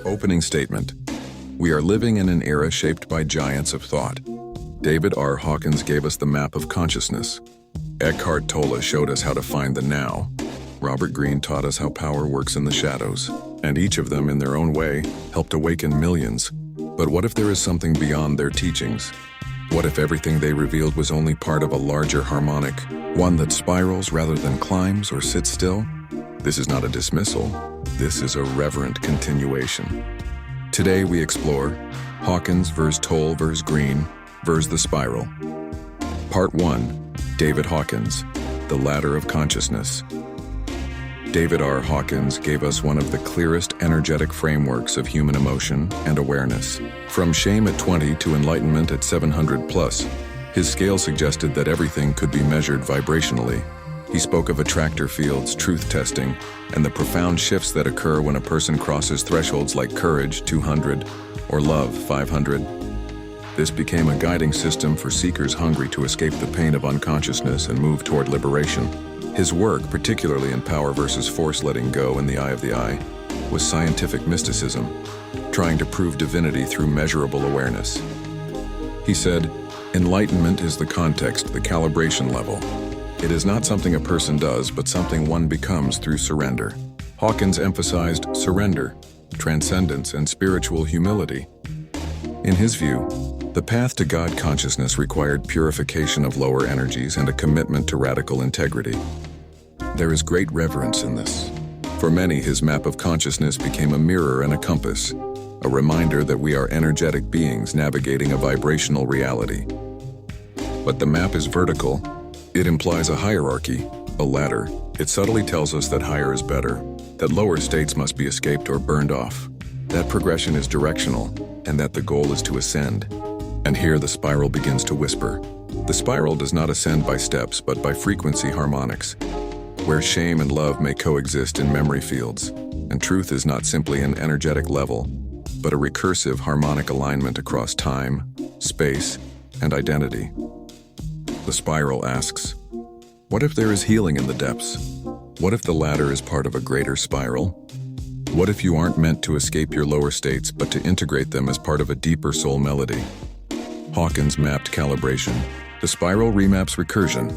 Opening statement. We are living in an era shaped by giants of thought. David R. Hawkins gave us the map of consciousness. Eckhart Tolle showed us how to find the now. Robert Greene taught us how power works in the shadows, and each of them, in their own way, helped awaken millions. But what if there is something beyond their teachings? What if everything they revealed was only part of a larger harmonic, one that spirals rather than climbs or sits still? This is not a dismissal. This is a reverent continuation. Today we explore Hawkins vs. Tolle vs. Greene vs. the spiral. Part 1. David Hawkins, The Ladder of Consciousness. David R. Hawkins gave us one of the clearest energetic frameworks of human emotion and awareness. From shame at 20 to enlightenment at 700 plus, his scale suggested that everything could be measured vibrationally. He spoke of attractor fields, truth testing, and the profound shifts that occur when a person crosses thresholds like courage, 200, or love, 500. This became a guiding system for seekers hungry to escape the pain of unconsciousness and move toward liberation. His work, particularly in Power versus Force Letting Go and The Eye of the I, was scientific mysticism, trying to prove divinity through measurable awareness. He said, "Enlightenment is the context, the calibration level. It is not something a person does, but something one becomes through surrender." Hawkins emphasized surrender, transcendence, and spiritual humility. In his view, the path to God consciousness required purification of lower energies and a commitment to radical integrity. There is great reverence in this. For many, his map of consciousness became a mirror and a compass, a reminder that we are energetic beings navigating a vibrational reality. But the map is vertical. It implies a hierarchy, a ladder. It subtly tells us that higher is better, that lower states must be escaped or burned off. That progression is directional, and that the goal is to ascend. And here the spiral begins to whisper. The spiral does not ascend by steps, but by frequency harmonics, where shame and love may coexist in memory fields, and truth is not simply an energetic level, but a recursive harmonic alignment across time, space, and identity. The spiral asks, what if there is healing in the depths? What if the ladder is part of a greater spiral? What if you aren't meant to escape your lower states, but to integrate them as part of a deeper soul melody? Hawkins mapped calibration. The spiral remaps recursion.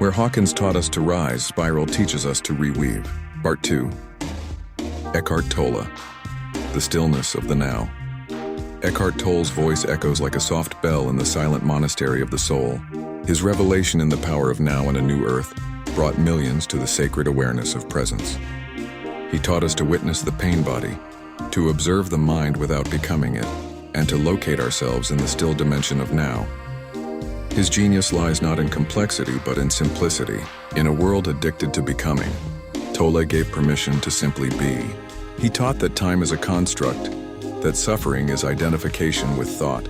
Where Hawkins taught us to rise, spiral teaches us to reweave. Part 2. Eckhart Tolle, The Stillness of the Now. Eckhart Tolle's voice echoes like a soft bell in the silent monastery of the soul. His revelation in the power of now and a new earth brought millions to the sacred awareness of presence. He taught us to witness the pain body, to observe the mind without becoming it, and to locate ourselves in the still dimension of now. His genius lies not in complexity, but in simplicity. In a world addicted to becoming, Tolle gave permission to simply be. He taught that time is a construct, that suffering is identification with thought,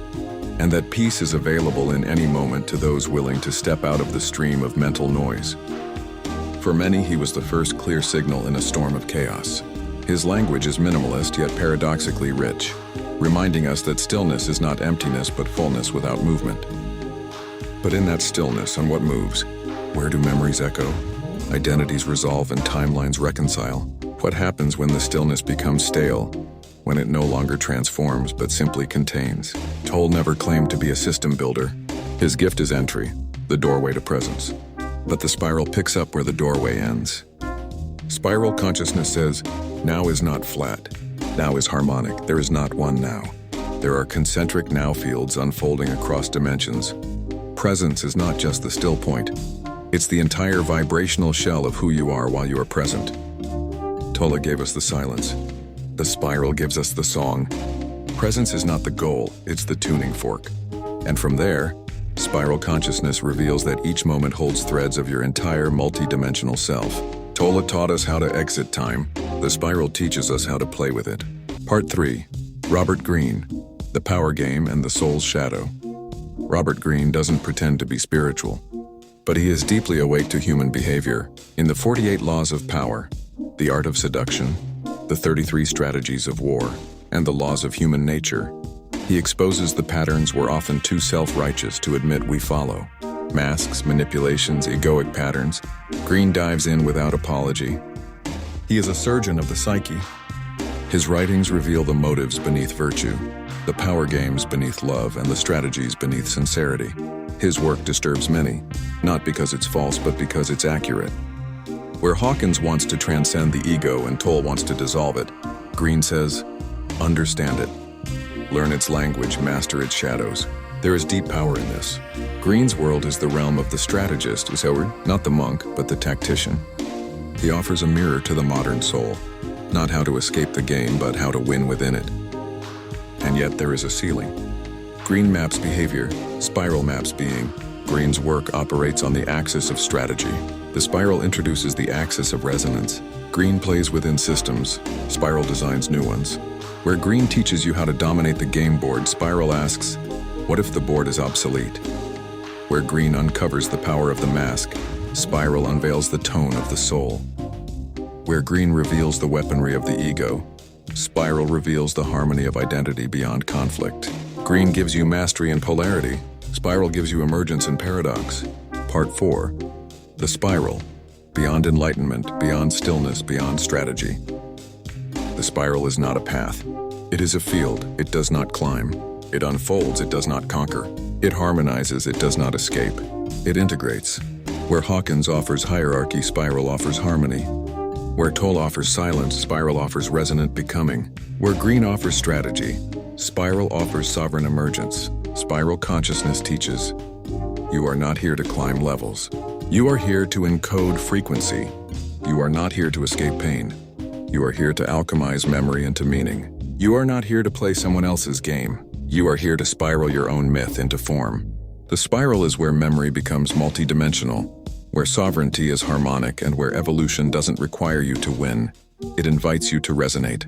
and that peace is available in any moment to those willing to step out of the stream of mental noise. For many, he was the first clear signal in a storm of chaos. His language is minimalist yet paradoxically rich, reminding us that stillness is not emptiness but fullness without movement. But in that stillness and what moves, where do memories echo, identities resolve, and timelines reconcile? What happens when the stillness becomes stale, when it no longer transforms but simply contains? Tolle never claimed to be a system builder. His gift is entry, the doorway to presence. But the spiral picks up where the doorway ends. Spiral consciousness says, now is not flat. Now is harmonic. There is not one now. There are concentric now fields unfolding across dimensions. Presence is not just the still point. It's the entire vibrational shell of who you are while you are present. Tolle gave us the silence. The spiral gives us the song. Presence is not the goal, it's the tuning fork. And from there, spiral consciousness reveals that each moment holds threads of your entire multi-dimensional self. Tolle taught us how to exit time. The spiral teaches us how to play with it. Part 3. Robert Greene, The Power Game and the Soul's Shadow. Robert Greene doesn't pretend to be spiritual, but he is deeply awake to human behavior. In the 48 Laws of Power, the art of seduction, the 33 strategies of war, and the laws of human nature, he exposes the patterns we're often too self-righteous to admit we follow. Masks, manipulations, egoic patterns. Greene dives in without apology. He is a surgeon of the psyche. His writings reveal the motives beneath virtue, the power games beneath love, and the strategies beneath sincerity. His work disturbs many, not because it's false, but because it's accurate. Where Hawkins wants to transcend the ego and Tolle wants to dissolve it, Greene says, understand it. Learn its language, master its shadows. There is deep power in this. Greene's world is the realm of the strategist, not the monk, but the tactician. He offers a mirror to the modern soul, not how to escape the game, but how to win within it. And yet there is a ceiling. Greene maps behavior, spiral maps being. Greene's work operates on the axis of strategy. The spiral introduces the axis of resonance. Greene plays within systems, spiral designs new ones. Where Greene teaches you how to dominate the game board, spiral asks, what if the board is obsolete? Where Greene uncovers the power of the mask, spiral unveils the tone of the soul. Where Greene reveals the weaponry of the ego, spiral reveals the harmony of identity beyond conflict. Greene gives you mastery and polarity, spiral gives you emergence and paradox. Part 4. The spiral. Beyond enlightenment, beyond stillness, beyond strategy. The spiral is not a path. It is a field. It does not climb. It unfolds. It does not conquer. It harmonizes. It does not escape. It integrates. Where Hawkins offers hierarchy, spiral offers harmony. Where Tolle offers silence, spiral offers resonant becoming. Where Greene offers strategy, spiral offers sovereign emergence. Spiral consciousness teaches, you are not here to climb levels. You are here to encode frequency. You are not here to escape pain. You are here to alchemize memory into meaning. You are not here to play someone else's game. You are here to spiral your own myth into form. The spiral is where memory becomes multidimensional, where sovereignty is harmonic, and where evolution doesn't require you to win. It invites you to resonate.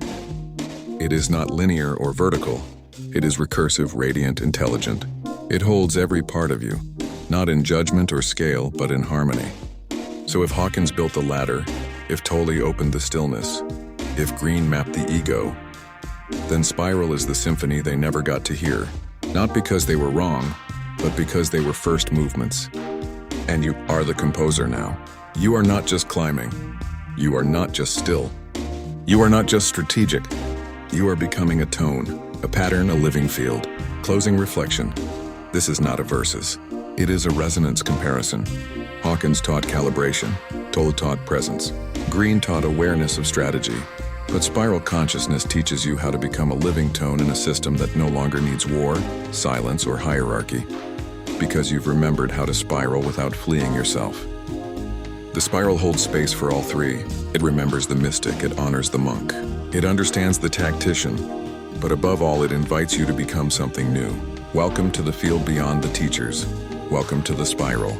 It is not linear or vertical. It is recursive, radiant, intelligent. It holds every part of you, not in judgment or scale, but in harmony. So if Hawkins built the ladder, if Tolle opened the stillness, if Greene mapped the ego, then spiral is the symphony they never got to hear. Not because they were wrong, but because they were first movements. And you are the composer now. You are not just climbing. You are not just still. You are not just strategic. You are becoming a tone, a pattern, a living field. Closing reflection. This is not a versus. It is a resonance comparison. Hawkins taught calibration. Tolle taught presence. Greene taught awareness of strategy. But spiral consciousness teaches you how to become a living tone in a system that no longer needs war, silence, or hierarchy, because you've remembered how to spiral without fleeing yourself. The spiral holds space for all three. It remembers the mystic, it honors the monk. It understands the tactician, but above all, it invites you to become something new. Welcome to the field beyond the teachers. Welcome to the spiral.